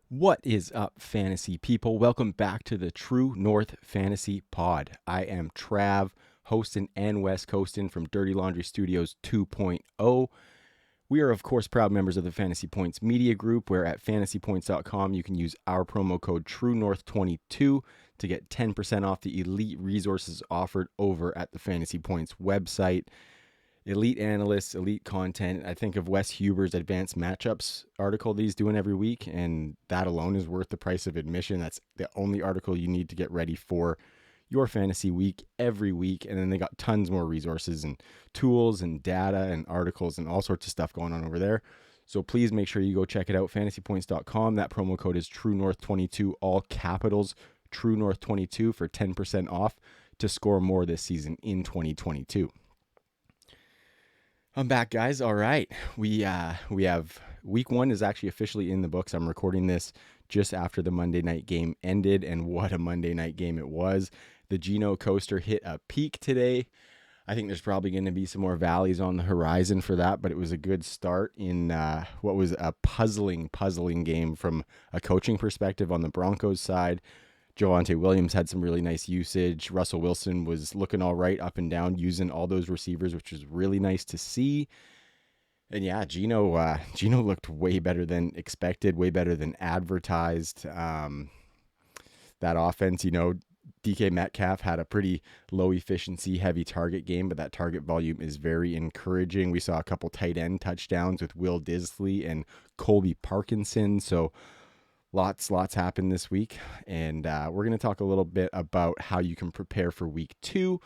What is up, fantasy people? Welcome back to the True North Fantasy Pod. I am Trav, hosting and West Coasting from Dirty Laundry Studios 2.0. We are, of course, proud members of the Fantasy Points Media Group, where at fantasypoints.com you can use our promo code TrueNorth22 to get 10% off the elite resources offered over at the Fantasy Points website. Elite analysts, elite content. I think of Wes Huber's advanced matchups article that he's doing every week, and that alone is worth the price of admission. That's the only article you need to get ready for your fantasy week every week. And then they got tons more resources and tools and data and articles and all sorts of stuff going on over there. So please make sure you go check it out, fantasypoints.com. That promo code is TrueNorth22, all capitals, TrueNorth22 for 10% off to score more this season in 2022. I'm back, guys. All right. We have week one is actually officially in the books. I'm recording this just after the Monday night game ended, and what a Monday night game it was. The Geno coaster hit a peak today. I think there's probably going to be some more valleys on the horizon for that, but it was a good start in what was a puzzling game from a coaching perspective on the Broncos side. Javonte Williams had some really nice usage. Russell Wilson was looking all right up and down, using all those receivers, which was really nice to see. And yeah, Geno looked way better than expected, way better than advertised. That offense, DK Metcalf had a pretty low efficiency, heavy target game, but that target volume is very encouraging. We saw a couple tight end touchdowns with Will Disley and Colby Parkinson. So lots happened this week, and we're going to talk a little bit about how you can prepare for week two.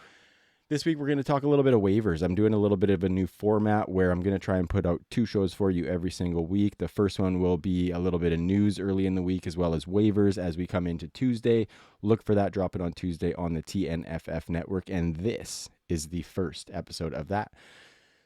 This week, we're going to talk a little bit of waivers. I'm doing a little bit of a new format where I'm going to try and put out two shows for you every single week. The first one will be a little bit of news early in the week, as well as waivers as we come into Tuesday. Look for that dropping on Tuesday on the TNFF network, and this is the first episode of that.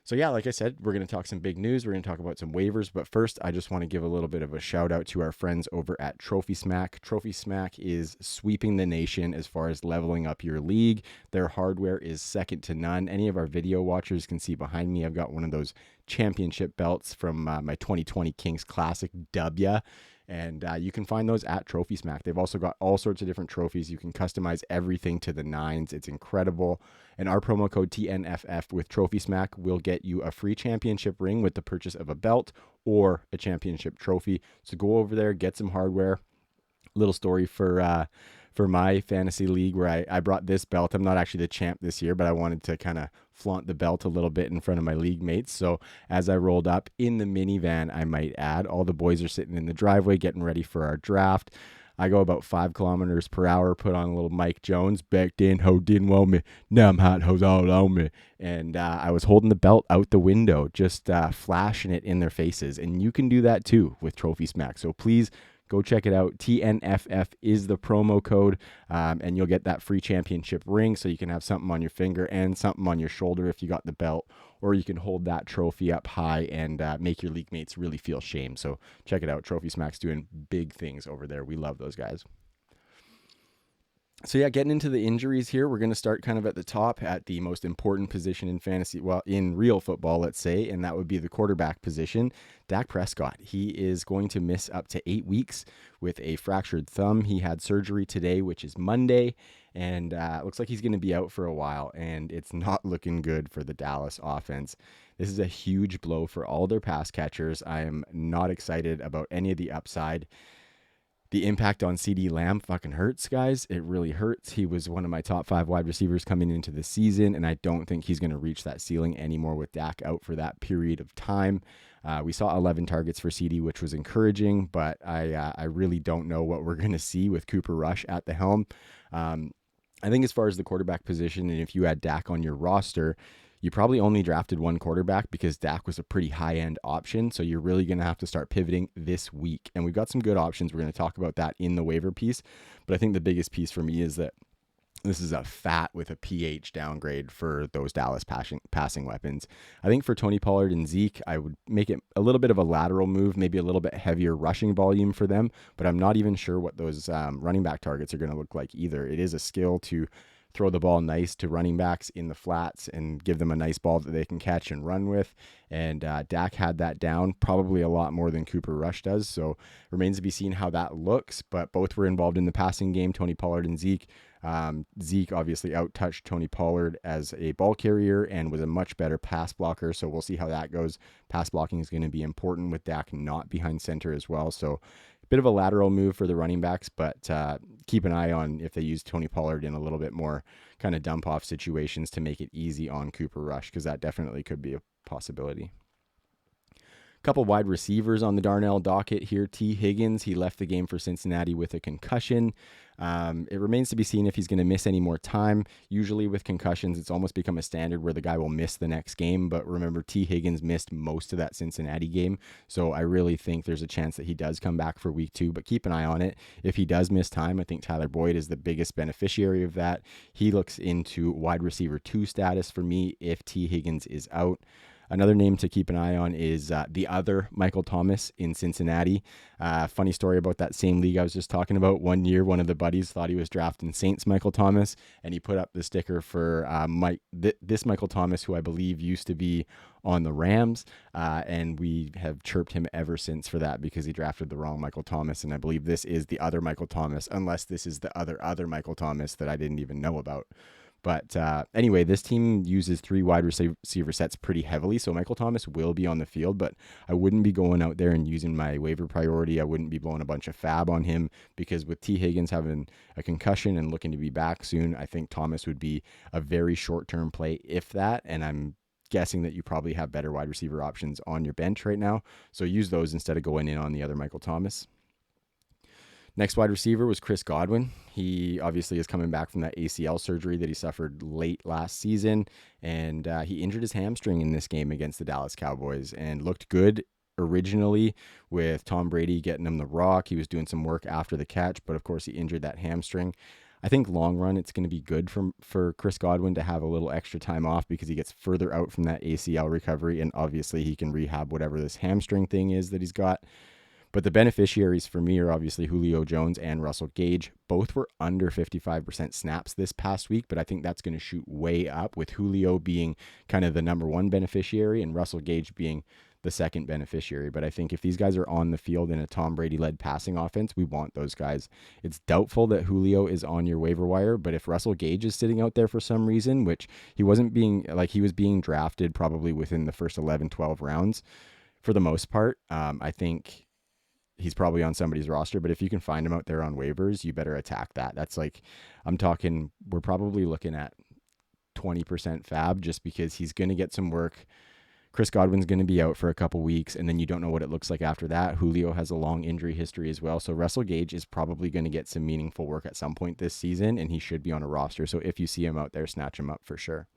So yeah, like I said, we're going to talk some big news. We're going to talk about some waivers. But first, I just want to give a little bit of a shout out to our friends over at Trophy Smack. Trophy Smack is sweeping the nation as far as leveling up your league. Their hardware is second to none. Any of our video watchers can see behind me, I've got one of those championship belts from my 2020 Kings Classic W. And you can find those at Trophy Smack. They've also got all sorts of different trophies. You can customize everything to the nines. It's incredible. And our promo code TNFF with Trophy Smack will get you a free championship ring with the purchase of a belt or a championship trophy. So go over there, get some hardware. Little story for my fantasy league where I brought this belt. I'm not actually the champ this year, but I wanted to kind of flaunt the belt a little bit in front of my league mates. So as I rolled up in the minivan, I might add, all the boys are sitting in the driveway getting ready for our draft. I go about 5 kilometers per hour, put on a little Mike Jones. Back then, ho didn't want me. Now I'm hot, hoes all on me. And I was holding the belt out the window, just flashing it in their faces. And you can do that too with Trophy Smack. So please go check it out. TNFF is the promo code, and you'll get that free championship ring so you can have something on your finger and something on your shoulder if you got the belt, or you can hold that trophy up high and make your league mates really feel shame. So check it out. Trophy Smack's doing big things over there. We love those guys. So yeah, getting into the injuries here, we're going to start kind of at the top at the most important position in fantasy, well, in real football, let's say, and that would be the quarterback position. Dak Prescott, he is going to miss up to 8 weeks with a fractured thumb. He had surgery today, which is Monday, and it looks like he's going to be out for a while, and it's not looking good for the Dallas offense. This is a huge blow for all their pass catchers. I am not excited about any of the upside. The impact on CD Lamb fucking hurts, guys. It really hurts. He was one of my top 5 wide receivers coming into the season, and I don't think he's going to reach that ceiling anymore with Dak out for that period of time. We saw 11 targets for CD, which was encouraging, but I really don't know what we're going to see with Cooper Rush at the helm. I think as far as the quarterback position, and if you had Dak on your roster, you probably only drafted one quarterback because Dak was a pretty high-end option, so you're really going to have to start pivoting this week. And we've got some good options. We're going to talk about that in the waiver piece, but I think the biggest piece for me is that this is a fat with a PH downgrade for those Dallas passing weapons. I think for Tony Pollard and Zeke, I would make it a little bit of a lateral move, maybe a little bit heavier rushing volume for them, but I'm not even sure what those running back targets are going to look like either. It is a skill to throw the ball nice to running backs in the flats and give them a nice ball that they can catch and run with. And Dak had that down probably a lot more than Cooper Rush does. So remains to be seen how that looks. But both were involved in the passing game, Tony Pollard and Zeke. Zeke obviously out-touched Tony Pollard as a ball carrier and was a much better pass blocker. So we'll see how that goes. Pass blocking is going to be important with Dak not behind center as well. So a bit of a lateral move for the running backs, but keep an eye on if they use Tony Pollard in a little bit more kind of dump off situations to make it easy on Cooper Rush, because that definitely could be a possibility. Couple wide receivers on the Darnell docket here. T. Higgins, he left the game for Cincinnati with a concussion. It remains to be seen if he's going to miss any more time. Usually with concussions, it's almost become a standard where the guy will miss the next game. But remember, T. Higgins missed most of that Cincinnati game. So I really think there's a chance that he does come back for week 2, but keep an eye on it. If he does miss time, I think Tyler Boyd is the biggest beneficiary of that. He looks into wide receiver 2 status for me if T. Higgins is out. Another name to keep an eye on is the other Michael Thomas in Cincinnati. Funny story about that same league I was just talking about. One year, one of the buddies thought he was drafting Saints Michael Thomas, and he put up the sticker for this Michael Thomas, who I believe used to be on the Rams, and we have chirped him ever since for that because he drafted the wrong Michael Thomas, and I believe this is the other Michael Thomas, unless this is the other Michael Thomas that I didn't even know about. But anyway, this team uses 3 wide receiver sets pretty heavily, so Michael Thomas will be on the field, but I wouldn't be going out there and using my waiver priority. I wouldn't be blowing a bunch of fab on him, because with T. Higgins having a concussion and looking to be back soon, I think Thomas would be a very short-term play, if that, and I'm guessing that you probably have better wide receiver options on your bench right now, so use those instead of going in on the other Michael Thomas. Next wide receiver was Chris Godwin. He obviously is coming back from that ACL surgery that he suffered late last season, and he injured his hamstring in this game against the Dallas Cowboys and looked good originally with Tom Brady getting him the rock. He was doing some work after the catch, but of course he injured that hamstring. I think long run, it's going to be good for Chris Godwin to have a little extra time off because he gets further out from that ACL recovery, and obviously he can rehab whatever this hamstring thing is that he's got. But the beneficiaries for me are obviously Julio Jones and Russell Gage. Both were under 55% snaps this past week, but I think that's going to shoot way up, with Julio being kind of the number 1 beneficiary and Russell Gage being the second beneficiary. But I think if these guys are on the field in a Tom Brady-led passing offense, we want those guys. It's doubtful that Julio is on your waiver wire, but if Russell Gage is sitting out there for some reason, which he was being drafted probably within the first 11, 12 rounds for the most part, I think he's probably on somebody's roster, but if you can find him out there on waivers, you better attack that. That's like, we're probably looking at 20% fab, just because he's going to get some work. Chris Godwin's going to be out for a couple weeks, and then you don't know what it looks like after that. Julio has a long injury history as well. So Russell Gage is probably going to get some meaningful work at some point this season, and he should be on a roster. So if you see him out there, snatch him up for sure.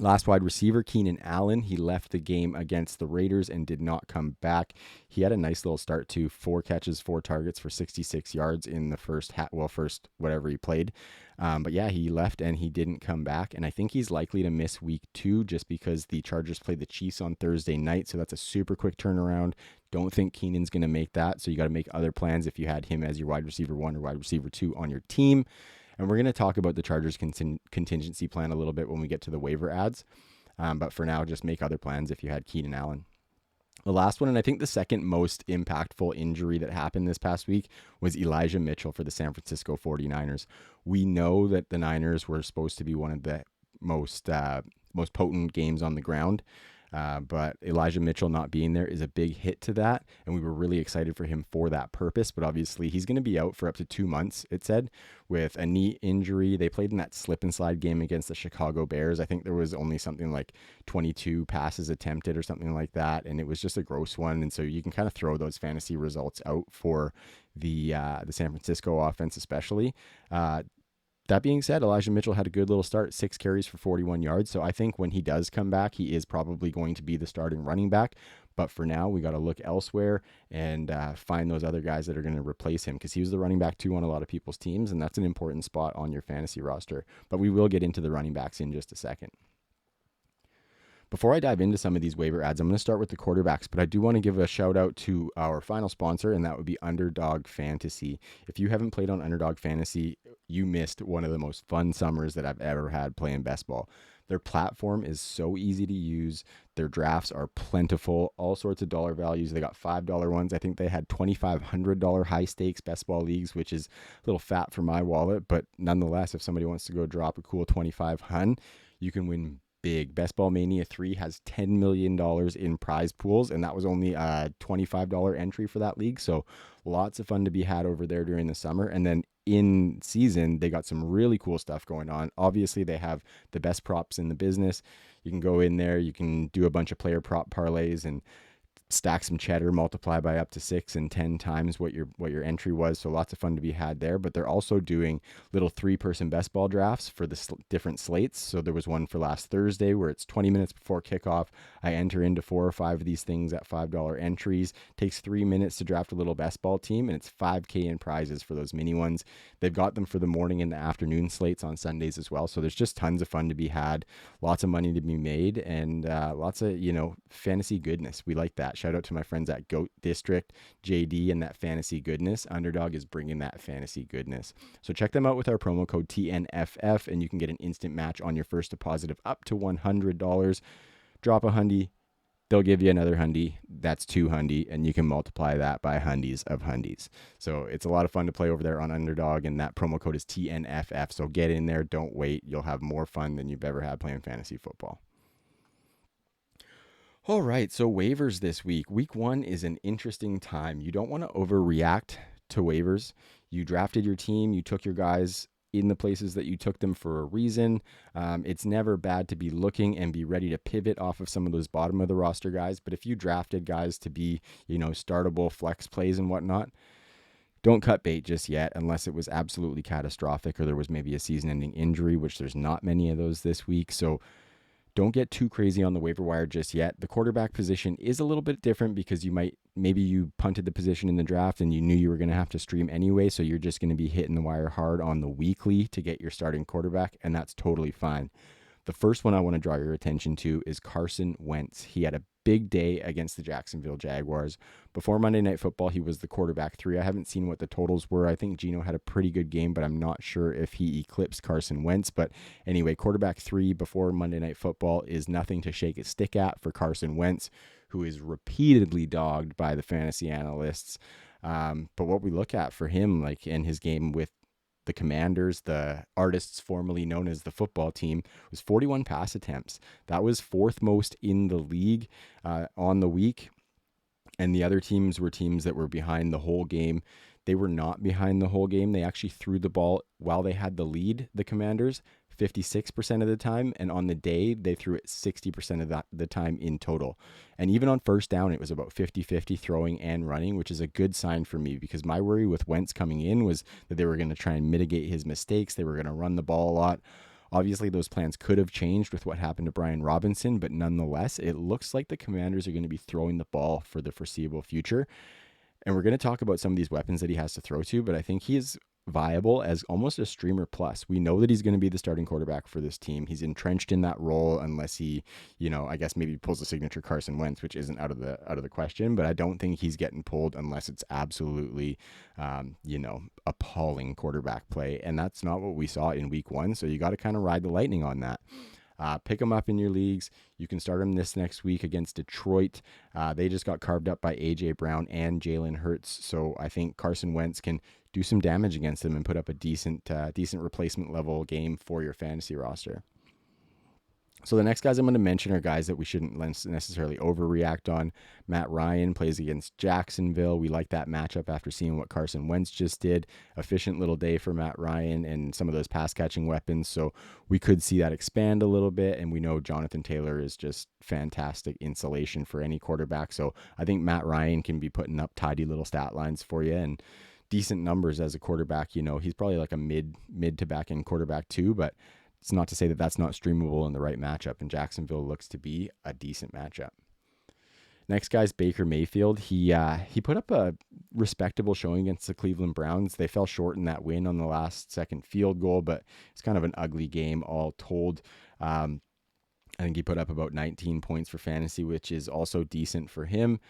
Last wide receiver, Keenan Allen. He left the game against the Raiders and did not come back. He had a nice little start to 4 catches, 4 targets for 66 yards in the first whatever he played. But yeah, he left and he didn't come back. And I think he's likely to miss week 2 just because the Chargers played the Chiefs on Thursday night. So that's a super quick turnaround. Don't think Keenan's going to make that. So you got to make other plans if you had him as your wide receiver 1 or wide receiver 2 on your team. And we're going to talk about the Chargers contingency plan a little bit when we get to the waiver ads. But for now, just make other plans if you had Keenan Allen. The last one, and I think the second most impactful injury that happened this past week, was Elijah Mitchell for the San Francisco 49ers. We know that the Niners were supposed to be one of the most potent games on the ground. But Elijah Mitchell not being there is a big hit to that, and we were really excited for him for that purpose. But obviously, he's going to be out for up to 2 months, it said, with a knee injury. They played in that slip and slide game against the Chicago Bears. I think there was only something like 22 passes attempted or something like that, and it was just a gross one. And so you can kind of throw those fantasy results out for the San Francisco offense, especially. That being said, Elijah Mitchell had a good little start, 6 carries for 41 yards. So I think when he does come back, he is probably going to be the starting running back. But for now, we got to look elsewhere and find those other guys that are going to replace him, because he was the running back 2 on a lot of people's teams, and that's an important spot on your fantasy roster. But we will get into the running backs in just a second. Before I dive into some of these waiver ads, I'm going to start with the quarterbacks, but I do want to give a shout out to our final sponsor, and that would be Underdog Fantasy. If you haven't played on Underdog Fantasy, you missed one of the most fun summers that I've ever had playing best ball. Their platform is so easy to use. Their drafts are plentiful, all sorts of dollar values. They got $5 ones. I think they had $2,500 high stakes best ball leagues, which is a little fat for my wallet, but nonetheless, if somebody wants to go drop a cool 25 you can win big. Best Ball Mania 3 has $10 million in prize pools, and that was only a $25 entry for that league. So lots of fun to be had over there during the summer. And then in season, they got some really cool stuff going on. Obviously, they have the best props in the business. You can go in there, you can do a bunch of player prop parlays and stack some cheddar, multiply by up to 6 and 10 times what your entry was. So lots of fun to be had there. But they're also doing little 3-person best ball drafts for the different slates. So there was one for last Thursday where it's 20 minutes before kickoff. I enter into 4 or 5 of these things at $5 entries. Takes 3 minutes to draft a little best ball team, and it's $5K in prizes for those mini ones. They've got them for the morning and the afternoon slates on Sundays as well. So there's just tons of fun to be had, lots of money to be made, and lots of fantasy goodness. We like that. Shout out to my friends at Goat District, JD, and that fantasy goodness. Underdog is bringing that fantasy goodness. So check them out with our promo code TNFF, and you can get an instant match on your first deposit of up to $100. Drop a hundy, they'll give you another hundy. That's 2 hundy, and you can multiply that by hundies of hundies. So it's a lot of fun to play over there on Underdog, and that promo code is TNFF. So get in there, don't wait. You'll have more fun than you've ever had playing fantasy football. All right, so waivers this week. Week 1 is an interesting time. You don't want to overreact to waivers. You drafted your team, you took your guys in the places that you took them for a reason. It's never bad to be looking and be ready to pivot off of some of those bottom of the roster guys. But if you drafted guys to be, startable flex plays and whatnot, don't cut bait just yet unless it was absolutely catastrophic or there was maybe a season-ending injury, which there's not many of those this week. So don't get too crazy on the waiver wire just yet. The quarterback position is a little bit different because maybe you punted the position in the draft and you knew you were going to have to stream anyway, so you're just going to be hitting the wire hard on the weekly to get your starting quarterback, and that's totally fine. The first one I want to draw your attention to is Carson Wentz. He had a big day against the Jacksonville Jaguars. Before Monday Night Football, he was the quarterback 3. I haven't seen what the totals were. I think Geno had a pretty good game, but I'm not sure if he eclipsed Carson Wentz. But anyway, quarterback 3 before Monday Night Football is nothing to shake a stick at for Carson Wentz, who is repeatedly dogged by the fantasy analysts. But what we look at for him, like in his game with the Commanders, the artists formerly known as the football team, was 41 pass attempts. That was 4th most in the league on the week. And the other teams were teams that were behind the whole game. They were not behind the whole game. They actually threw the ball while they had the lead, the Commanders, 56% of the time. And on the day, they threw it 60% of the time in total. And even on first down, it was about 50-50 throwing and running, which is a good sign for me because my worry with Wentz coming in was that they were going to try and mitigate his mistakes. They were going to run the ball a lot. Obviously, those plans could have changed with what happened to Brian Robinson, but nonetheless, it looks like the Commanders are going to be throwing the ball for the foreseeable future. And we're going to talk about some of these weapons that he has to throw to, but I think he is viable as almost a streamer plus. We know that he's going to be the starting quarterback for this team. He's entrenched in that role unless he, I guess maybe pulls a signature Carson Wentz, which isn't out of the question, but I don't think he's getting pulled unless it's absolutely, appalling quarterback play. And that's not what we saw in week 1. So you got to kind of ride the lightning on that. Pick him up in your leagues. You can start him this next week against Detroit. They just got carved up by A.J. Brown and Jalen Hurts. So I think Carson Wentz can do some damage against them and put up a decent replacement level game for your fantasy roster. So the next guys I'm going to mention are guys that we shouldn't necessarily overreact on. Matt Ryan plays against Jacksonville. We like that matchup after seeing what Carson Wentz just did. Efficient little day for Matt Ryan and some of those pass-catching weapons. So we could see that expand a little bit. And we know Jonathan Taylor is just fantastic insulation for any quarterback. So I think Matt Ryan can be putting up tidy little stat lines for you and decent numbers as a quarterback. He's probably like a mid to back end quarterback too, but it's not to say that that's not streamable in the right matchup, and Jacksonville looks to be a decent matchup. Next guy's Baker Mayfield. He put up a respectable showing against the Cleveland Browns. They fell short in that win on the last second field goal, but it's kind of an ugly game all told. I think he put up about 19 points for fantasy, which is also decent for him.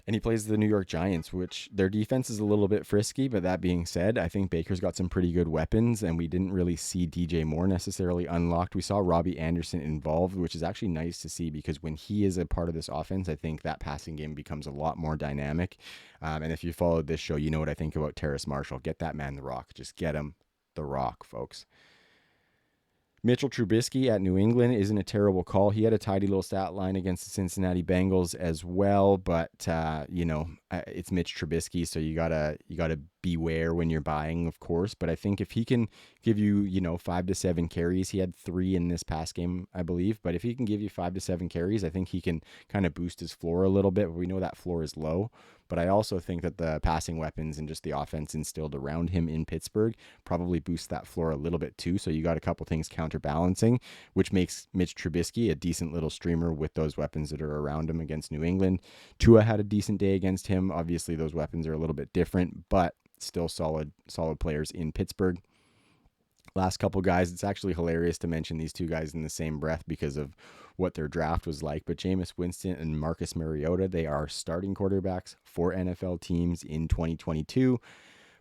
And he plays the New York Giants, which their defense is a little bit frisky. But that being said, I think Baker's got some pretty good weapons, and we didn't really see DJ Moore necessarily unlocked. We saw Robbie Anderson involved, which is actually nice to see because when he is a part of this offense, I think that passing game becomes a lot more dynamic. And if you followed this show, you know what I think about Terrace Marshall. Get that man the rock. Just get him the rock, folks. Mitchell Trubisky at New England isn't a terrible call. He had a tidy little stat line against the Cincinnati Bengals as well, but it's Mitch Trubisky, so you gotta beware when you're buying, of course. But I think if he can give you 5 to 7 carries, he had 3 in this past game, I believe. But if he can give you 5 to 7 carries, I think he can kind of boost his floor a little bit. We know that floor is low. But I also think that the passing weapons and just the offense instilled around him in Pittsburgh probably boosts that floor a little bit too. So you got a couple things counterbalancing, which makes Mitch Trubisky a decent little streamer with those weapons that are around him against New England. Tua had a decent day against him. Obviously, those weapons are a little bit different, but still solid players in Pittsburgh. Last couple guys, it's actually hilarious to mention these two guys in the same breath because of what their draft was like. But Jameis Winston and Marcus Mariota, they are starting quarterbacks for NFL teams in 2022.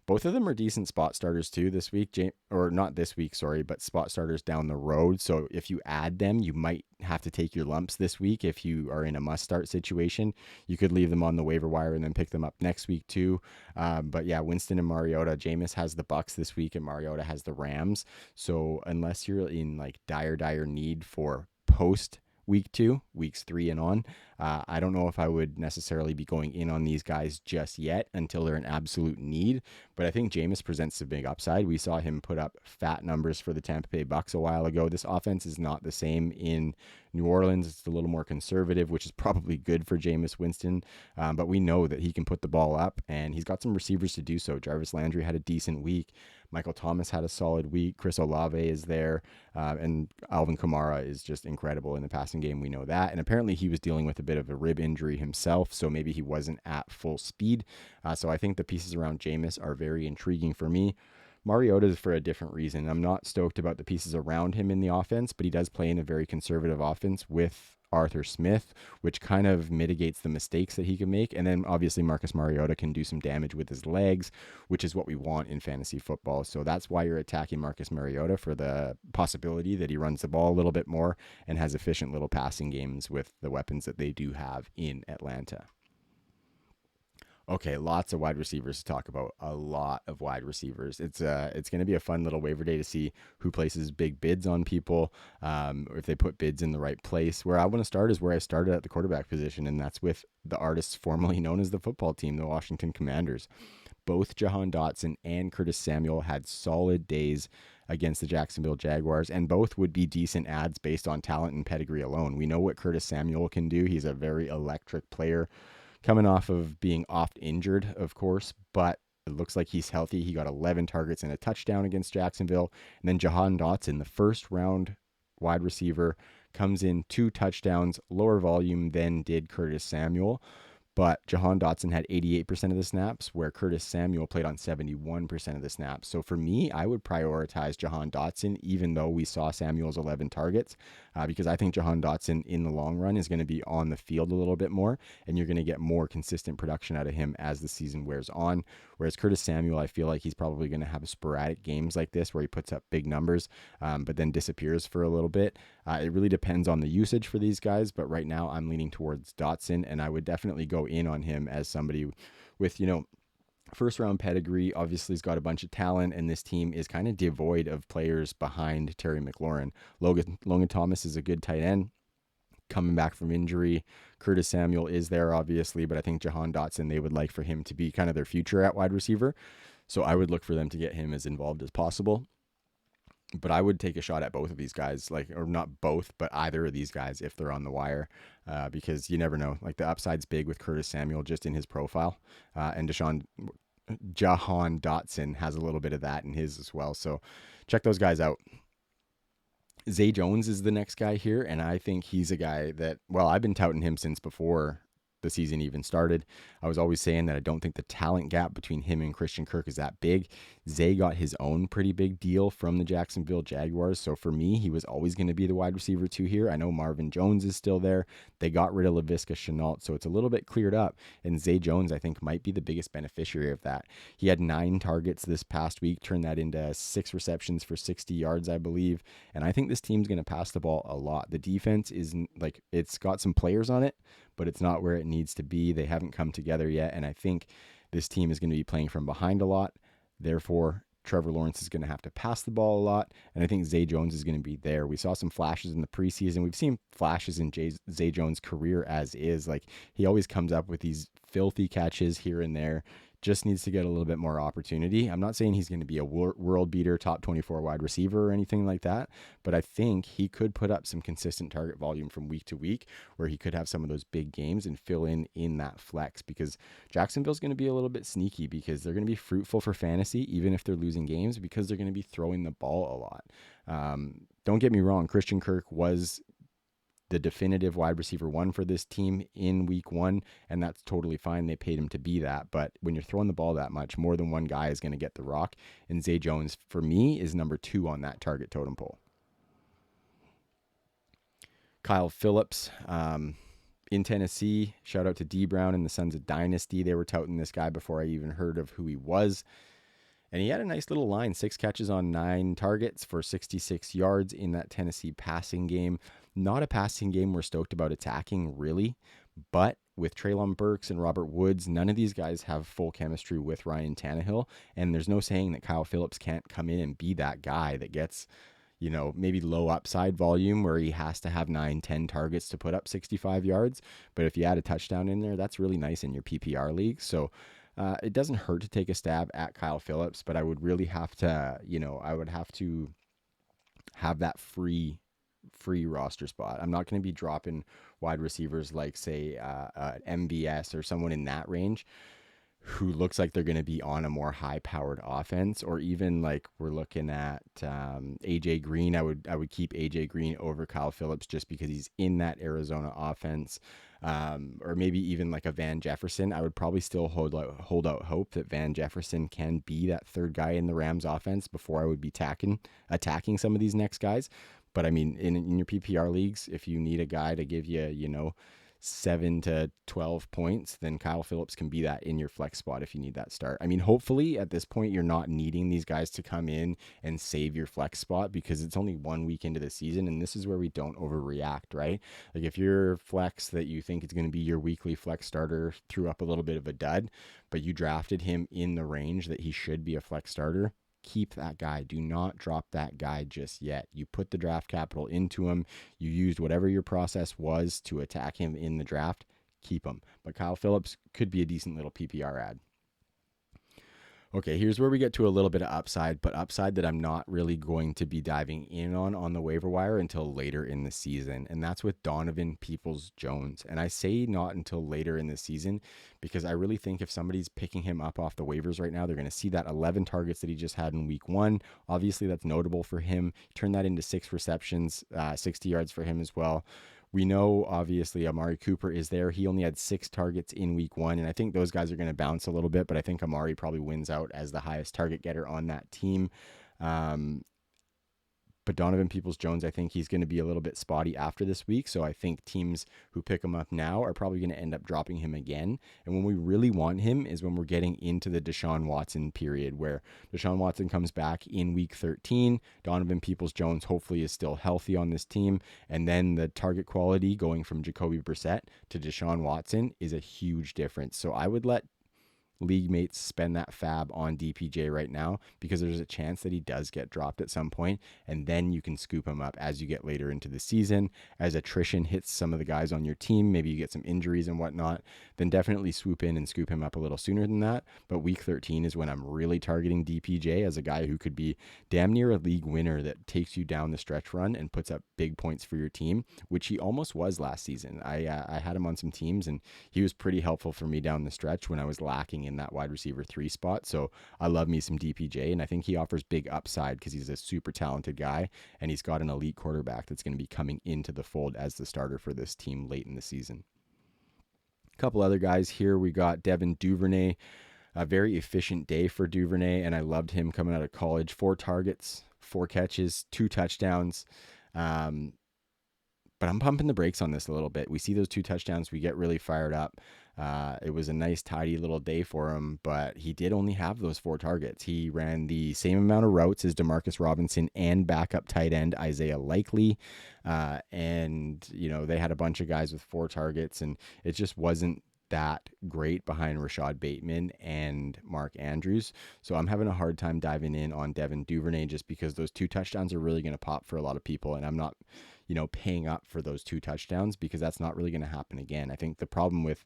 Both of them are decent spot starters too this week, or not this week, sorry, but spot starters down the road. So if you add them, you might have to take your lumps this week. If you are in a must start situation, you could leave them on the waiver wire and then pick them up next week too. But yeah, Winston and Mariota, Jameis has the Bucks this week and Mariota has the Rams. So unless you're in like dire need for post week 2, weeks 3 and on, I don't know if I would necessarily be going in on these guys just yet until they're an absolute need. But I think Jameis presents a big upside. We saw him put up fat numbers for the Tampa Bay Bucks a while ago. This offense is not the same in New Orleans. It's a little more conservative, which is probably good for Jameis Winston. But we know that he can put the ball up, and he's got some receivers to do so. Jarvis Landry had a decent week. Michael Thomas had a solid week. Chris Olave is there. And Alvin Kamara is just incredible in the passing game. We know that. And apparently he was dealing with a bit of a rib injury himself, so maybe he wasn't at full speed. So I think the pieces around Jameis are very intriguing for me. Mariota is for a different reason. I'm not stoked about the pieces around him in the offense, but he does play in a very conservative offense with Arthur Smith, which kind of mitigates the mistakes that he can make. And then obviously Marcus Mariota can do some damage with his legs, which is what we want in fantasy football. So that's why you're attacking Marcus Mariota, for the possibility that he runs the ball a little bit more and has efficient little passing games with the weapons that they do have in Atlanta. Okay, lots of wide receivers to talk about. A lot of wide receivers. It's going to be a fun little waiver day to see who places big bids on people, or if they put bids in the right place. Where I want to start is where I started at the quarterback position, and that's with the artists formerly known as the football team, the Washington Commanders. Both Jahan Dotson and Curtis Samuel had solid days against the Jacksonville Jaguars, and both would be decent ads based on talent and pedigree alone. We know what Curtis Samuel can do. He's a very electric player, coming off of being oft injured, of course, but it looks like he's healthy. He got 11 targets and a touchdown against Jacksonville. And then Jahan Dotson, the first round wide receiver, comes in 2 touchdowns, lower volume than did Curtis Samuel. But Jahan Dotson had 88% of the snaps, where Curtis Samuel played on 71% of the snaps. So for me, I would prioritize Jahan Dotson, even though we saw Samuel's 11 targets, because I think Jahan Dotson in the long run is going to be on the field a little bit more, and you're going to get more consistent production out of him as the season wears on. Whereas Curtis Samuel, I feel like he's probably going to have sporadic games like this where he puts up big numbers, but then disappears for a little bit. It really depends on the usage for these guys, but right now I'm leaning towards Dotson, and I would definitely go in on him as somebody with, first round pedigree. Obviously he's got a bunch of talent, and this team is kind of devoid of players behind Terry McLaurin. Logan Thomas is a good tight end coming back from injury. Curtis Samuel is there obviously, but I think Jahan Dotson, they would like for him to be kind of their future at wide receiver. So I would look for them to get him as involved as possible. But I would take a shot at both of these guys, or not both, but either of these guys if they're on the wire, because you never know. Like, the upside's big with Curtis Samuel just in his profile, and Jahan Dotson has a little bit of that in his as well. So check those guys out. Zay Jones is the next guy here, and I think he's a guy that, I've been touting him since before the season even started. I was always saying that I don't think the talent gap between him and Christian Kirk is that big. Zay got his own pretty big deal from the Jacksonville Jaguars. So for me, he was always going to be the wide receiver 2 here. I know Marvin Jones is still there. They got rid of Laviska Shenault, so it's a little bit cleared up. And Zay Jones, I think, might be the biggest beneficiary of that. He had 9 targets this past week, turned that into 6 receptions for 60 yards, I believe. And I think this team's going to pass the ball a lot. The defense is like, it's got some players on it, but it's not where it needs to be. They haven't come together yet. And I think this team is going to be playing from behind a lot. Therefore, Trevor Lawrence is going to have to pass the ball a lot, and I think Zay Jones is going to be there. We saw some flashes in the preseason. We've seen flashes in Zay Jones' career as is. Like, he always comes up with these filthy catches here and there. Just needs to get a little bit more opportunity. I'm not saying he's going to be a world beater, top 24 wide receiver or anything like that, but I think he could put up some consistent target volume from week to week where he could have some of those big games and fill in that flex, because Jacksonville's going to be a little bit sneaky because they're going to be fruitful for fantasy, even if they're losing games, because they're going to be throwing the ball a lot. Don't get me wrong. Christian Kirk was the definitive wide receiver 1 for this team in week 1, and that's totally fine. They paid him to be that, but when you're throwing the ball that much, more than one guy is going to get the rock, and Zay Jones, for me, is number 2 on that target totem pole. Kyle Phillips, in Tennessee, shout out to D Brown and the Sons of Dynasty. They were touting this guy before I even heard of who he was. And he had a nice little line, 6 catches on 9 targets for 66 yards in that Tennessee passing game. Not a passing game we're stoked about attacking, really. But with Treylon Burks and Robert Woods, none of these guys have full chemistry with Ryan Tannehill. And there's no saying that Kyle Phillips can't come in and be that guy that gets, maybe low upside volume where he has to have 9-10 targets to put up 65 yards. But if you add a touchdown in there, that's really nice in your PPR league. So it doesn't hurt to take a stab at Kyle Phillips, but I would really have to, I would have to have that free roster spot. I'm not going to be dropping wide receivers like, say, MVS or someone in that range who looks like they're going to be on a more high-powered offense, or even like we're looking at AJ Green. I would keep AJ Green over Kyle Phillips just because he's in that Arizona offense. Or maybe even like a Van Jefferson. I would probably still hold out hope that Van Jefferson can be that third guy in the Rams offense before I would be attacking some of these next guys. But I mean, in your PPR leagues, if you need a guy to give you, 7 to 12 points, then Kyle Phillips can be that in your flex spot if you need that start. I mean, hopefully at this point, you're not needing these guys to come in and save your flex spot, because it's only 1 week into the season, and this is where we don't overreact, right? Like, if your flex that you think is going to be your weekly flex starter threw up a little bit of a dud, but you drafted him in the range that he should be a flex starter, keep that guy. Do not drop that guy just yet. You put the draft capital into him. You used whatever your process was to attack him in the draft. Keep him. But Kyle Phillips could be a decent little PPR ad. Okay, here's where we get to a little bit of upside, but upside that I'm not really going to be diving in on the waiver wire until later in the season, and that's with Donovan Peoples-Jones. And I say not until later in the season because I really think if somebody's picking him up off the waivers right now, they're going to see that 11 targets that he just had in week 1. Obviously, that's notable for him. Turn that into 6 receptions, 60 yards for him as well. We know, obviously, Amari Cooper is there. He only had 6 targets in week 1, and I think those guys are going to bounce a little bit, but I think Amari probably wins out as the highest target getter on that team. But Donovan Peoples-Jones, I think he's going to be a little bit spotty after this week. So I think teams who pick him up now are probably going to end up dropping him again. And when we really want him is when we're getting into the Deshaun Watson period, where Deshaun Watson comes back in week 13. Donovan Peoples-Jones hopefully is still healthy on this team. And then the target quality going from Jacoby Brissett to Deshaun Watson is a huge difference. So I would let league mates spend that fab on DPJ right now, because there's a chance that he does get dropped at some point, and then you can scoop him up as you get later into the season. As attrition hits some of the guys on your team, maybe you get some injuries and whatnot, then definitely swoop in and scoop him up a little sooner than that. But week 13 is when I'm really targeting DPJ as a guy who could be damn near a league winner that takes you down the stretch run and puts up big points for your team, which he almost was last season. I had him on some teams, and he was pretty helpful for me down the stretch when I was lacking in that wide receiver 3 spot. So I love me some DPJ, and I think he offers big upside because he's a super talented guy, and he's got an elite quarterback that's going to be coming into the fold as the starter for this team late in the season. A couple other guys here. We got Devin Duvernay. A very efficient day for Duvernay, and I loved him coming out of college. 4 targets, 4 catches, 2 touchdowns. But I'm pumping the brakes on this a little bit. We see those 2 touchdowns, we get really fired up. It was a nice, tidy little day for him, but he did only have those 4 targets. He ran the same amount of routes as Demarcus Robinson and backup tight end Isaiah Likely. And, they had a bunch of guys with 4 targets, and it just wasn't that great behind Rashad Bateman and Mark Andrews. So I'm having a hard time diving in on Devin Duvernay just because those 2 touchdowns are really going to pop for a lot of people. And I'm not, paying up for those 2 touchdowns because that's not really going to happen again. I think the problem with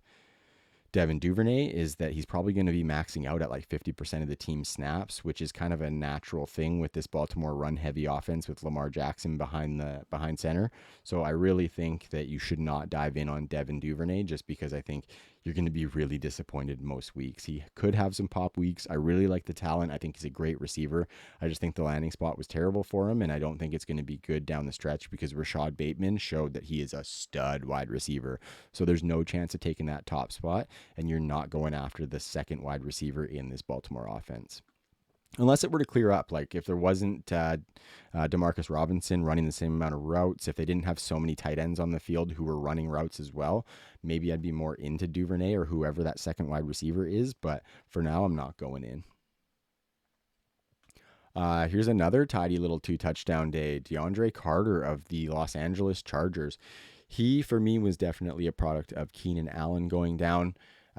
Devin Duvernay is that he's probably going to be maxing out at like 50% of the team snaps, which is kind of a natural thing with this Baltimore run heavy offense with Lamar Jackson behind center. So I really think that you should not dive in on Devin Duvernay just because I think you're going to be really disappointed most weeks. He could have some pop weeks. I really like the talent. I think he's a great receiver. I just think the landing spot was terrible for him, and I don't think it's going to be good down the stretch because Rashad Bateman showed that he is a stud wide receiver. So there's no chance of taking that top spot, and you're not going after the second wide receiver in this Baltimore offense. Unless it were to clear up, like if there wasn't Demarcus Robinson running the same amount of routes, if they didn't have so many tight ends on the field who were running routes as well, maybe I'd be more into Duvernay or whoever that second wide receiver is. But for now, I'm not going in. Here's another tidy little 2 touchdown day. DeAndre Carter of the Los Angeles Chargers. He, for me, was definitely a product of Keenan Allen going down.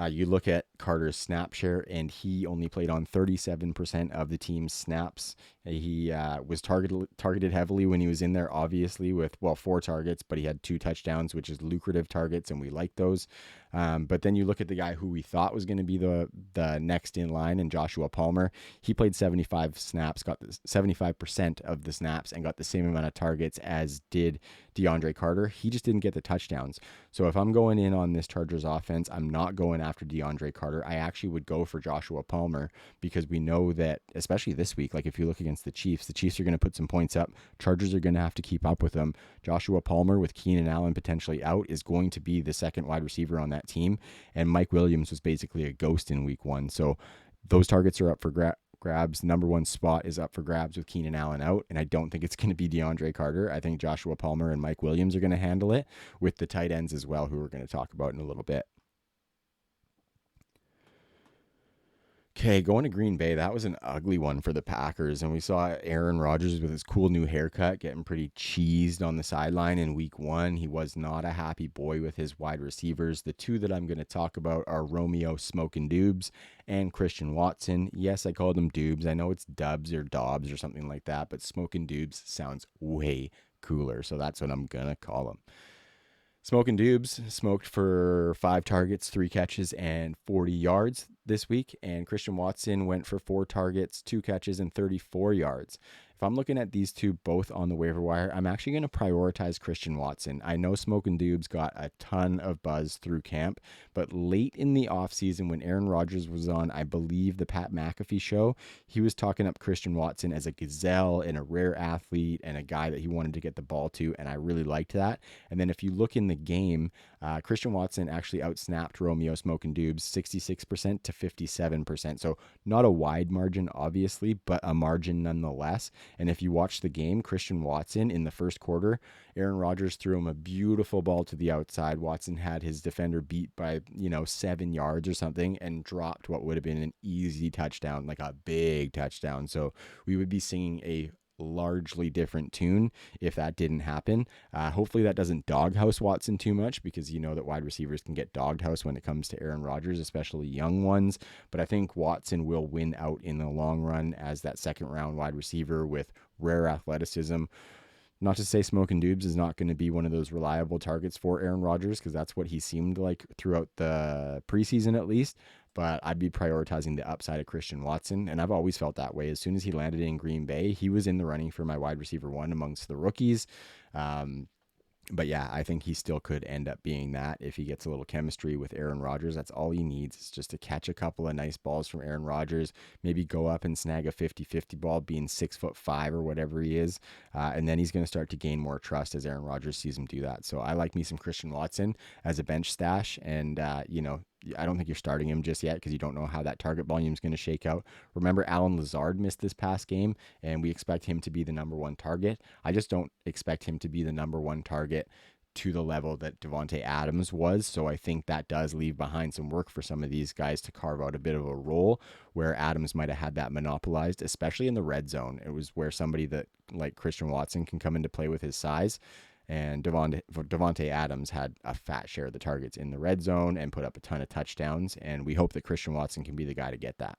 You look at Carter's snap share, and he only played on 37% of the team's snaps. He was targeted heavily when he was in there, obviously, with, 4 targets, but he had 2 touchdowns, which is lucrative targets, and we like those. But then you look at the guy who we thought was going to be the next in line, and Joshua Palmer. He played 75 snaps, got 75% of the snaps, and got the same amount of targets as did DeAndre Carter. He just didn't get the touchdowns. So if I'm going in on this Chargers offense, I'm not going after DeAndre Carter. I actually would go for Joshua Palmer because we know that, especially this week, like if you look against the Chiefs are going to put some points up. Chargers are going to have to keep up with them. Joshua Palmer, with Keenan Allen potentially out, is going to be the second wide receiver on that team. And Mike Williams was basically a ghost in week 1. So those targets are up for grabs. Number 1 spot is up for grabs with Keenan Allen out, and I don't think it's going to be DeAndre Carter. I think Joshua Palmer and Mike Williams are going to handle it with the tight ends as well, who we're going to talk about in a little bit. Okay, going to Green Bay, that was an ugly one for the Packers, and we saw Aaron Rodgers with his cool new haircut getting pretty cheesed on the sideline in week 1. He was not a happy boy with his wide receivers. The 2 that I'm going to talk about are Romeo Smokin' Dubes and Christian Watson. Yes, I called him Dubes. I know it's Dubs or Dobbs or something like that, but Smokin' Dubes sounds way cooler, so that's what I'm going to call him. Smokin' Dubes smoked for 5 targets, 3 catches, and 40 yards this week. And Christian Watson went for 4 targets, 2 catches, and 34 yards. If I'm looking at these 2 both on the waiver wire, I'm actually going to prioritize Christian Watson. I know Smokin' Dubes got a ton of buzz through camp, but late in the offseason when Aaron Rodgers was on, I believe, the Pat McAfee show, he was talking up Christian Watson as a gazelle and a rare athlete and a guy that he wanted to get the ball to, and I really liked that. And then if you look in the game, Christian Watson actually outsnapped Romeo Smokin' Dubes 66% to 57%. So not a wide margin, obviously, but a margin nonetheless. And if you watch the game, Christian Watson in the first quarter, Aaron Rodgers threw him a beautiful ball to the outside. Watson had his defender beat by, 7 yards or something and dropped what would have been an easy touchdown, like a big touchdown. So we would be singing a largely different tune if that didn't happen. Hopefully that doesn't doghouse Watson too much, because you know that wide receivers can get doghouse when it comes to Aaron Rodgers, especially young ones. But I think Watson will win out in the long run as that second round wide receiver with rare athleticism. Not to say Smokin' Dubes is not going to be one of those reliable targets for Aaron Rodgers, because that's what he seemed like throughout the preseason at least. But I'd be prioritizing the upside of Christian Watson, and I've always felt that way. As soon as he landed in Green Bay, he was in the running for my wide receiver 1 amongst the rookies. But yeah, I think he still could end up being that if he gets a little chemistry with Aaron Rodgers. That's all he needs, is just to catch a couple of nice balls from Aaron Rodgers, maybe go up and snag a 50-50 ball, being 6'5" or whatever he is. And then he's going to start to gain more trust as Aaron Rodgers sees him do that. So I like me some Christian Watson as a bench stash. And, I don't think you're starting him just yet because you don't know how that target volume is going to shake out. Remember, Alan Lazard missed this past game, and we expect him to be the number one target. I just don't expect him to be the number one target to the level that Davante Adams was. So I think that does leave behind some work for some of these guys to carve out a bit of a role where Adams might have had that monopolized, especially in the red zone. It was where somebody that like Christian Watson can come into play with his size. And Davante Adams had a fat share of the targets in the red zone and put up a ton of touchdowns. And we hope that Christian Watson can be the guy to get that.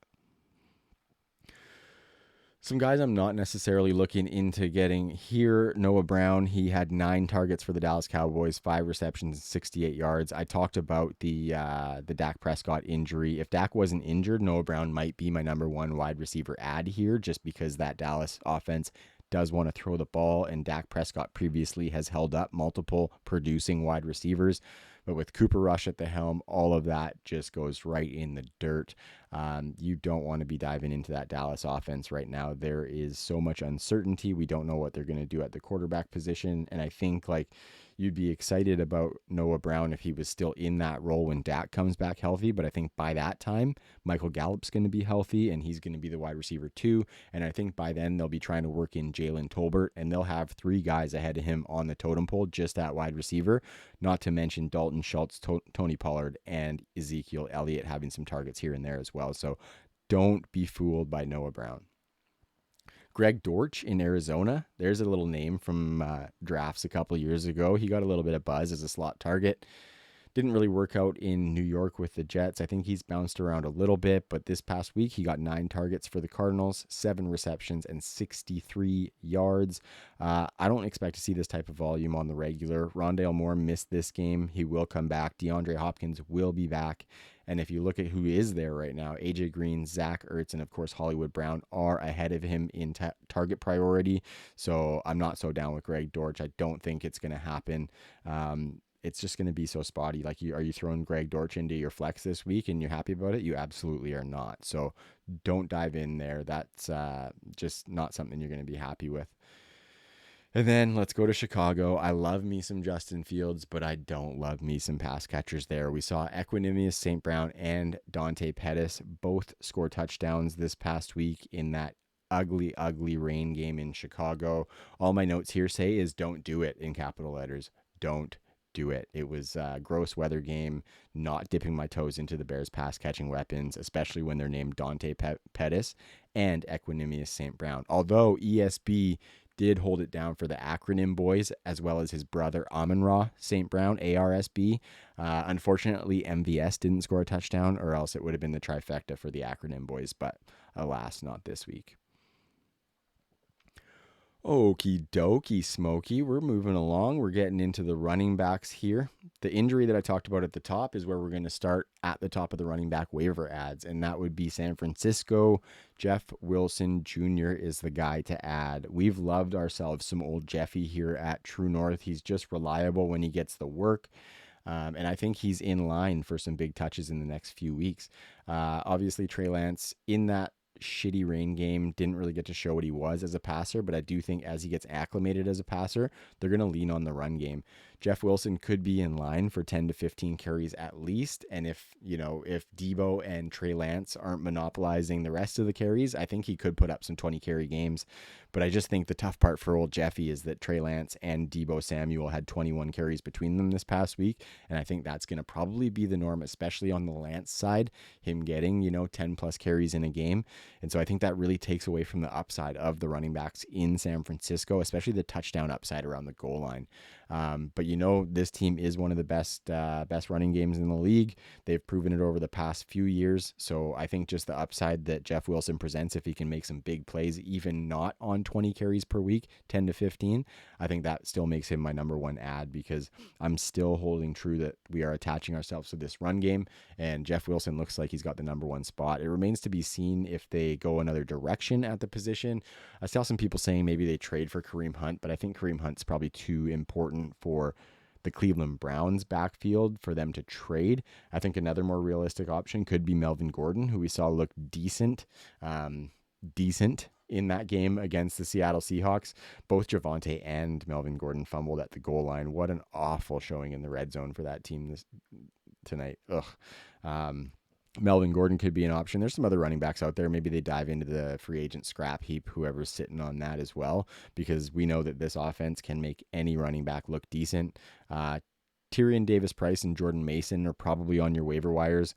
Some guys I'm not necessarily looking into getting here. Noah Brown, he had 9 targets for the Dallas Cowboys, 5 receptions, 68 yards. I talked about the Dak Prescott injury. If Dak wasn't injured, Noah Brown might be my number one wide receiver ad here, just because that Dallas offense does want to throw the ball, and Dak Prescott previously has held up multiple producing wide receivers. But with Cooper Rush at the helm, all of that just goes right in the dirt. You don't want to be diving into that Dallas offense right now. There is so much uncertainty. We don't know what they're going to do at the quarterback position. And I think like you'd be excited about Noah Brown if he was still in that role when Dak comes back healthy. But I think by that time, Michael Gallup's going to be healthy and he's going to be the wide receiver too. And I think by then they'll be trying to work in Jalen Tolbert, and they'll have 3 guys ahead of him on the totem pole, just at wide receiver, not to mention Dalton Schultz, Tony Pollard, and Ezekiel Elliott having some targets here and there as well. So don't be fooled by Noah Brown. Greg Dortch in Arizona. There's a little name from drafts a couple years ago. He got a little bit of buzz as a slot target. Didn't really work out in New York with the Jets. I think he's bounced around a little bit, but this past week he got 9 targets for the Cardinals, 7 receptions, and 63 yards. I don't expect to see this type of volume on the regular. Rondale Moore missed this game. He will come back. DeAndre Hopkins will be back. And if you look at who is there right now, AJ Green, Zach Ertz, and of course Hollywood Brown are ahead of him in target priority. So I'm not so down with Greg Dortch. I don't think it's going to happen. It's just going to be so spotty. Like, are you throwing Greg Dortch into your flex this week and you're happy about it? You absolutely are not. So don't dive in there. That's just not something you're going to be happy with. And then let's go to Chicago. I love me some Justin Fields, but I don't love me some pass catchers there. We saw Equanimous St. Brown and Dante Pettis both score touchdowns this past week in that ugly rain game in Chicago. All my notes here say is don't do it in capital letters. Don't do it. It was a gross weather game, not dipping my toes into the Bears pass catching weapons, especially when they're named Dante Pettis and Equanimous St. Brown. Although ESB did hold it down for the acronym boys, as well as his brother Amon-Ra St. Brown, ARSB. Unfortunately, MVS didn't score a touchdown, or else it would have been the trifecta for the acronym boys, but alas, not this week. Okie dokie, Smokey. We're moving along. We're getting into the running backs here. The injury that I talked about at the top is where we're going to start at the top of the running back waiver ads, and that would be San Francisco. Jeff Wilson Jr. is the guy to add. We've loved ourselves some old Jeffy here at True North. He's just reliable when he gets the work. And I think he's in line for some big touches in the next few weeks. Obviously, Trey Lance in that shitty rain game didn't really get to show what he was as a passer, but I do think as he gets acclimated as a passer, they're going to lean on the run game. Jeff Wilson could be in line for 10 to 15 carries at least, and if Debo and Trey Lance aren't monopolizing the rest of the carries, I think he could put up some 20 carry games. But I just think the tough part for old Jeffy is that Trey Lance and Debo Samuel had 21 carries between them this past week, and I think that's going to probably be the norm, especially on the Lance side, him getting 10 plus carries in a game. And so I think that really takes away from the upside of the running backs in San Francisco, especially the touchdown upside around the goal line. But this team is one of the best running games in the league. They've proven it over the past few years. So I think just the upside that Jeff Wilson presents, if he can make some big plays, even not on 20 carries per week, 10 to 15, I think that still makes him my number one ad, because I'm still holding true that we are attaching ourselves to this run game, and Jeff Wilson looks like he's got the number one spot. It remains to be seen if they go another direction at the position. I saw some people saying maybe they trade for Kareem Hunt, but I think Kareem Hunt's probably too important for the Cleveland Browns backfield for them to trade. I think another more realistic option could be Melvin Gordon, who we saw look decent in that game against the Seattle Seahawks. Both Javonte and Melvin Gordon fumbled at the goal line. What an awful showing in the red zone for that team tonight. Ugh. Melvin Gordon could be an option. There's some other running backs out there. Maybe they dive into the free agent scrap heap, whoever's sitting on that as well, because we know that this offense can make any running back look decent. Tyrion Davis-Price and Jordan Mason are probably on your waiver wires.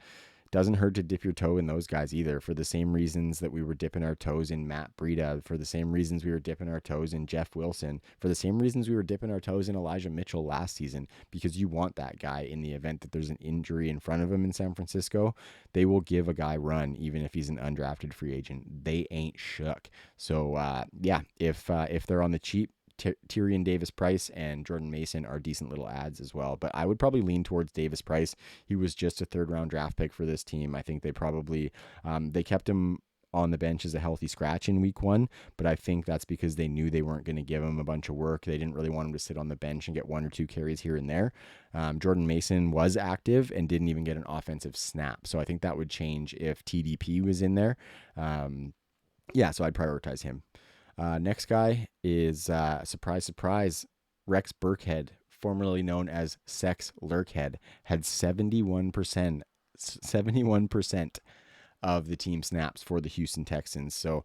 Doesn't hurt to dip your toe in those guys either, for the same reasons that we were dipping our toes in Matt Breida, for the same reasons we were dipping our toes in Jeff Wilson, for the same reasons we were dipping our toes in Elijah Mitchell last season, because you want that guy in the event that there's an injury in front of him in San Francisco. They will give a guy run even if he's an undrafted free agent. They ain't shook. So if they're on the cheap, Tyrion Davis-Price and Jordan Mason are decent little ads as well. But I would probably lean towards Davis-Price. He was just a third-round draft pick for this team. I think they probably they kept him on the bench as a healthy scratch in week 1, but I think that's because they knew they weren't going to give him a bunch of work. They didn't really want him to sit on the bench and get 1 or 2 carries here and there. Jordan Mason was active and didn't even get an offensive snap. So I think that would change if TDP was in there. So I'd prioritize him. Next guy is, surprise, surprise, Rex Burkhead, formerly known as Sex Lurkhead, had 71% of the team snaps for the Houston Texans. So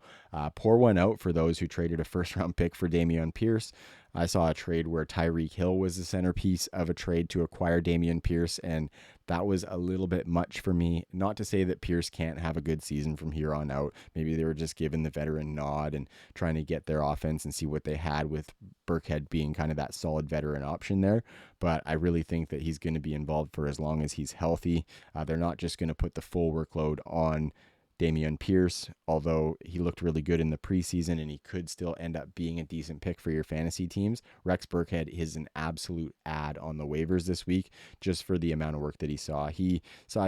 pour one out for those who traded a first-round pick for Dameon Pierce. I saw a trade where Tyreek Hill was the centerpiece of a trade to acquire Dameon Pierce, and that was a little bit much for me. Not to say that Pierce can't have a good season from here on out. Maybe they were just giving the veteran nod and trying to get their offense and see what they had, with Burkhead being kind of that solid veteran option there. But I really think that he's going to be involved for as long as he's healthy. They're not just going to put the full workload on Dameon Pierce, although he looked really good in the preseason and he could still end up being a decent pick for your fantasy teams. Rex Burkhead is an absolute ad on the waivers this week, just for the amount of work that he saw. I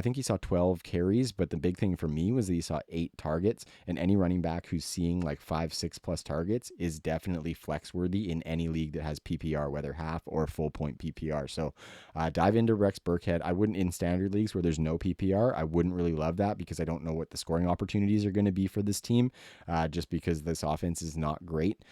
think he saw 12 carries, but the big thing for me was that he saw 8 targets, and any running back who's seeing like 5-6 plus targets is definitely flex worthy in any league that has PPR, whether half or full point PPR. So dive into Rex Burkhead. I wouldn't, in standard leagues where there's no PPR, I wouldn't really love that, because I don't know what the scoring opportunities are going to be for this team, just because this offense is not great.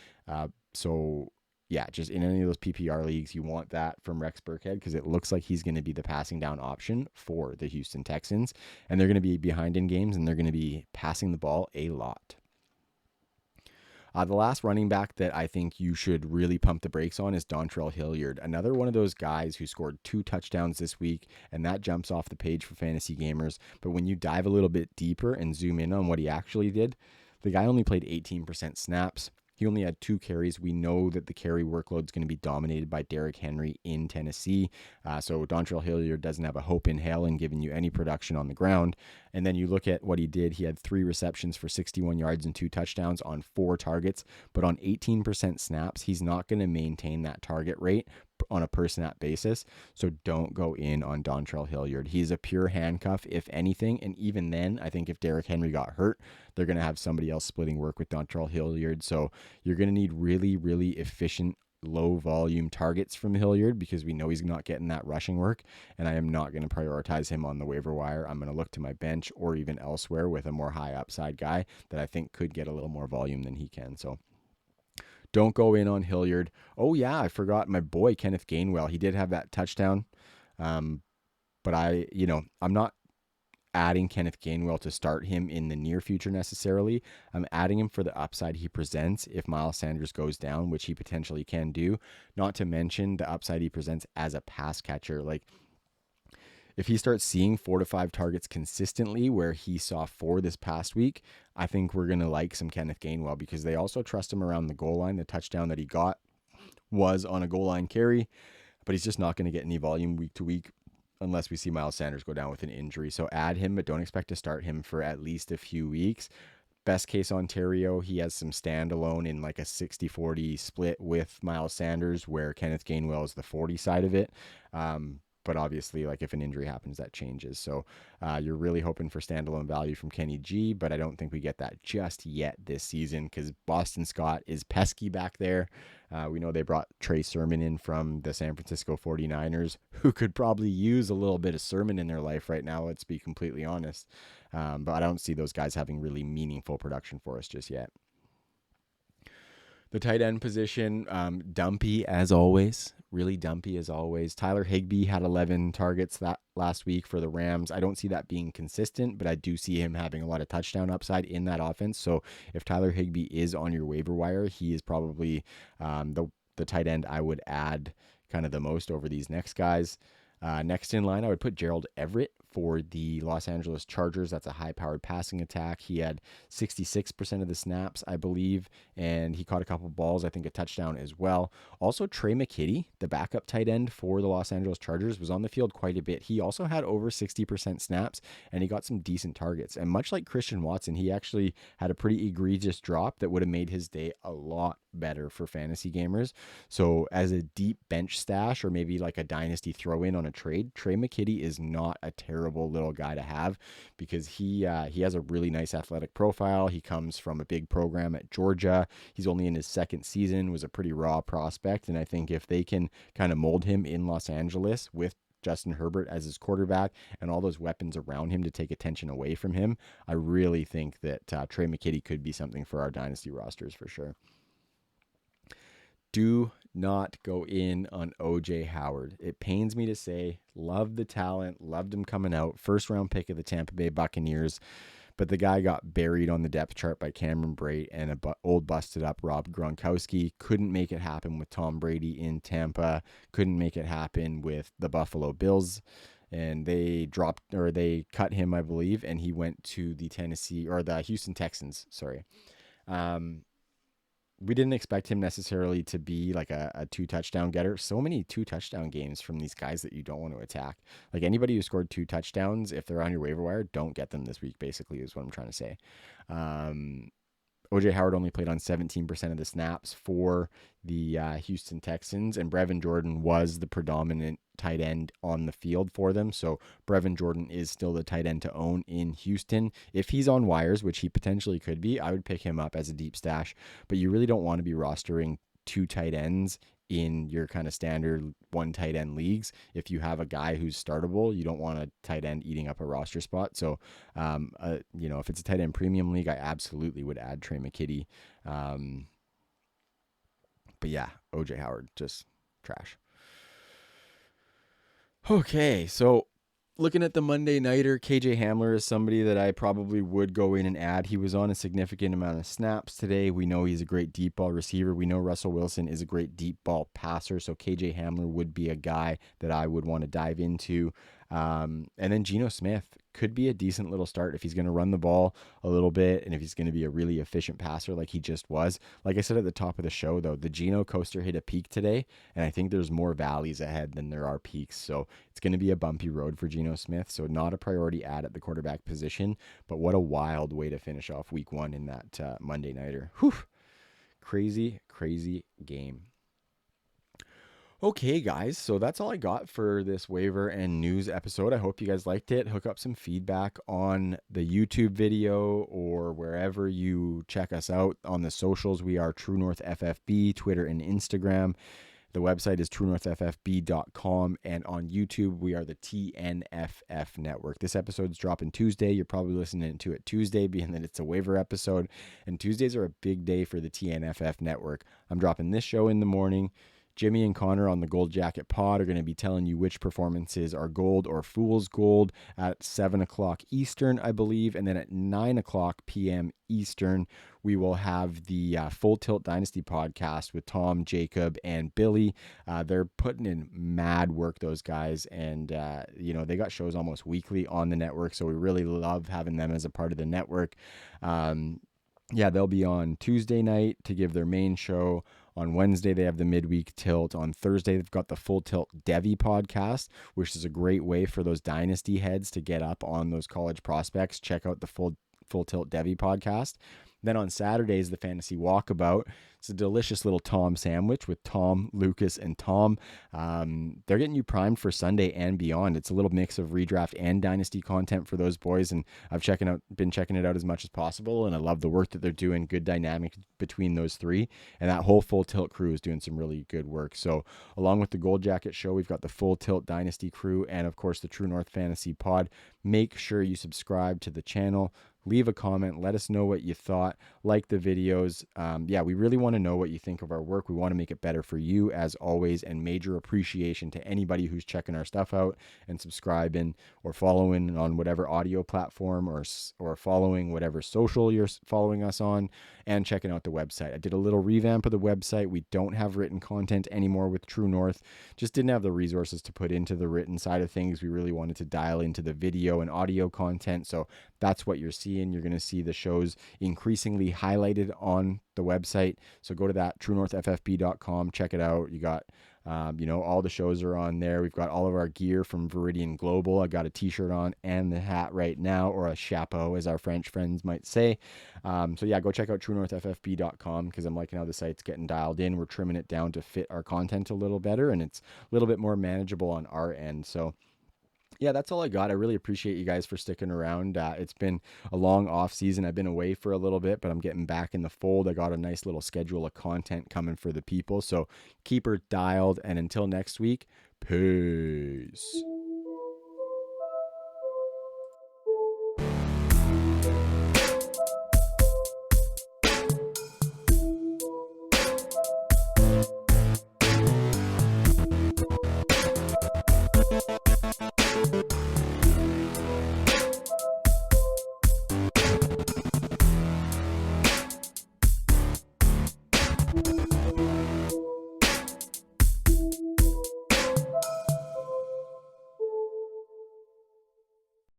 Just in any of those PPR leagues, you want that from Rex Burkhead, because it looks like he's going to be the passing down option for the Houston Texans, and they're going to be behind in games, and they're going to be passing the ball a lot. The last running back that I think you should really pump the brakes on is Dontrell Hilliard, another one of those guys who scored 2 touchdowns this week, and that jumps off the page for fantasy gamers. But when you dive a little bit deeper and zoom in on what he actually did, the guy only played 18% snaps. He only had 2 carries. We know that the carry workload is going to be dominated by Derrick Henry in Tennessee. So Dontrell Hilliard doesn't have a hope in hell in giving you any production on the ground. And then you look at what he did. He had 3 receptions for 61 yards and 2 touchdowns on 4 targets. But on 18% snaps, he's not going to maintain that target rate on a per snap basis. So don't go in on Dontrell Hilliard. He's a pure handcuff, if anything. And even then, I think if Derrick Henry got hurt, they're going to have somebody else splitting work with Dontrell Hilliard. So you're going to need really, really efficient, low volume targets from Hilliard, because we know he's not getting that rushing work. And I am not going to prioritize him on the waiver wire. I'm going to look to my bench or even elsewhere with a more high upside guy that I think could get a little more volume than he can. So don't go in on Hilliard. Oh yeah, I forgot my boy Kenneth Gainwell. He did have that touchdown. But I'm not adding Kenneth Gainwell to start him in the near future necessarily. I'm adding him for the upside he presents if Miles Sanders goes down, which he potentially can do. Not to mention the upside he presents as a pass catcher. Like, if he starts seeing 4 to 5 targets consistently, where he saw 4 this past week, I think we're going to like some Kenneth Gainwell, because they also trust him around the goal line. The touchdown that he got was on a goal line carry, but he's just not going to get any volume week to week unless we see Miles Sanders go down with an injury. So add him, but don't expect to start him for at least a few weeks. Best case Ontario, he has some standalone in like a 60-40 split with Miles Sanders, where Kenneth Gainwell is the 40 side of it. But obviously, like, if an injury happens, that changes. So you're really hoping for standalone value from Kenny G, but I don't think we get that just yet this season, because Boston Scott is pesky back there. We know they brought Trey Sermon in from the San Francisco 49ers, who could probably use a little bit of Sermon in their life right now, let's be completely honest. But I don't see those guys having really meaningful production for us just yet. The tight end position, dumpy as always, really dumpy as always. Tyler Higbee had 11 targets that last week for the Rams. I don't see that being consistent, but I do see him having a lot of touchdown upside in that offense. So if Tyler Higbee is on your waiver wire, he is probably the tight end I would add kind of the most over these next guys. Next in line, I would put Gerald Everett for the Los Angeles Chargers. That's a high-powered passing attack. He had 66% of the snaps, I believe, and he caught a couple balls, I think a touchdown as well. Also, Trey McKitty, the backup tight end for the Los Angeles Chargers, was on the field quite a bit. He also had over 60% snaps, and he got some decent targets. And much like Christian Watson, he actually had a pretty egregious drop that would have made his day a lot better for fantasy gamers. So as a deep bench stash or maybe like a dynasty throw in on a trade, Trey McKitty is not a terrible little guy to have because he has a really nice athletic profile. He comes from a big program at Georgia. He's only in his second season, was a pretty raw prospect. And I think if they can kind of mold him in Los Angeles with Justin Herbert as his quarterback and all those weapons around him to take attention away from him, I really think that Trey McKitty could be something for our dynasty rosters for sure. Do not go in on OJ Howard. It pains me to say, love the talent, loved him coming out, first round pick of the Tampa Bay Buccaneers, but the guy got buried on the depth chart by Cameron Brate and an old busted up Rob Gronkowski. Couldn't make it happen with Tom Brady in Tampa. Couldn't make it happen with the Buffalo Bills. And they cut him, I believe, and he went to the Houston Texans. Sorry. We didn't expect him necessarily to be like a 2-touchdown getter. So many 2-touchdown games from these guys that you don't want to attack. Like anybody who scored 2 touchdowns, if they're on your waiver wire, don't get them this week, basically, is what I'm trying to say. OJ Howard only played on 17% of the snaps for the Houston Texans, and Brevin Jordan was the predominant tight end on the field for them. So Brevin Jordan is still the tight end to own in Houston. If he's on wires, which he potentially could be, I would pick him up as a deep stash, but you really don't want to be rostering 2 tight ends in your kind of standard 1 tight end leagues. If you have a guy who's startable, you don't want a tight end eating up a roster spot. So, if it's a tight end premium league, I absolutely would add Trey McKitty. But yeah, OJ Howard, just trash. Okay, so looking at the Monday Nighter, KJ Hamler is somebody that I probably would go in and add. He was on a significant amount of snaps today. We know he's a great deep ball receiver. We know Russell Wilson is a great deep ball passer, so KJ Hamler would be a guy that I would want to dive into. And then Geno Smith could be a decent little start if he's going to run the ball a little bit and if he's going to be a really efficient passer like he just was. Like I said at the top of the show, though, the Geno coaster hit a peak today, and I think there's more valleys ahead than there are peaks. So it's going to be a bumpy road for Geno Smith, so not a priority add at the quarterback position, but what a wild way to finish off week 1 in that Monday Nighter. Whew. Crazy, crazy game. Okay, guys, so that's all I got for this waiver and news episode. I hope you guys liked it. Hook up some feedback on the YouTube video or wherever you check us out on the socials. We are True North FFB, Twitter and Instagram. The website is truenorthffb.com, and on YouTube, we are the TNFF Network. This episode's dropping Tuesday. You're probably listening to it Tuesday, being that it's a waiver episode, and Tuesdays are a big day for the TNFF Network. I'm dropping this show in the morning. Jimmy and Connor on the Gold Jacket Pod are going to be telling you which performances are gold or fool's gold at 7 o'clock Eastern, I believe. And then at 9 o'clock p.m. Eastern, we will have the Full Tilt Dynasty podcast with Tom, Jacob, and Billy. They're putting in mad work, those guys. And, they got shows almost weekly on the network. So we really love having them as a part of the network. They'll be on Tuesday night to give their main show. On Wednesday, they have the midweek tilt. On Thursday, they've got the Full Tilt Devy podcast, which is a great way for those dynasty heads to get up on those college prospects. Check out the Full Tilt Devy podcast. Then on Saturdays, the Fantasy Walkabout. It's a delicious little Tom sandwich with Tom, Lucas, and Tom. They're getting you primed for Sunday and beyond. It's a little mix of redraft and dynasty content for those boys, and I've been checking it out as much as possible, and I love the work that they're doing. Good dynamic between those three, and that whole Full Tilt crew is doing some really good work. So along with the Gold Jacket Show, we've got the Full Tilt Dynasty crew, and of course the True North Fantasy Pod. Make sure you subscribe to the channel. Leave a comment. Let us know what you thought. not, like the videos. Yeah, we really want to know what you think of our work. We want to make it better for you as always, and major appreciation to anybody who's checking our stuff out and subscribing or following on whatever audio platform or following whatever social you're following us on, and checking out the website. I did a little revamp of the website. We don't have written content anymore with True North. Just didn't have the resources to put into the written side of things. We really wanted to dial into the video and audio content. So that's what you're seeing. You're going to see the shows increasingly highlighted on the website. So go to that, truenorthffb.com, check it out. You got all the shows are on there. We've got all of our gear from Viridian Global. I got a t-shirt on and the hat right now, or a chapeau as our French friends might say. So yeah, go check out truenorthffb.com, because I'm liking how the site's getting dialed in. We're trimming it down to fit our content a little better, and it's a little bit more manageable on our end. So yeah, that's all I got. I really appreciate you guys for sticking around. It's been a long off season. I've been away for a little bit, but I'm getting back in the fold. I got a nice little schedule of content coming for the people. So keep her dialed. And until next week, peace.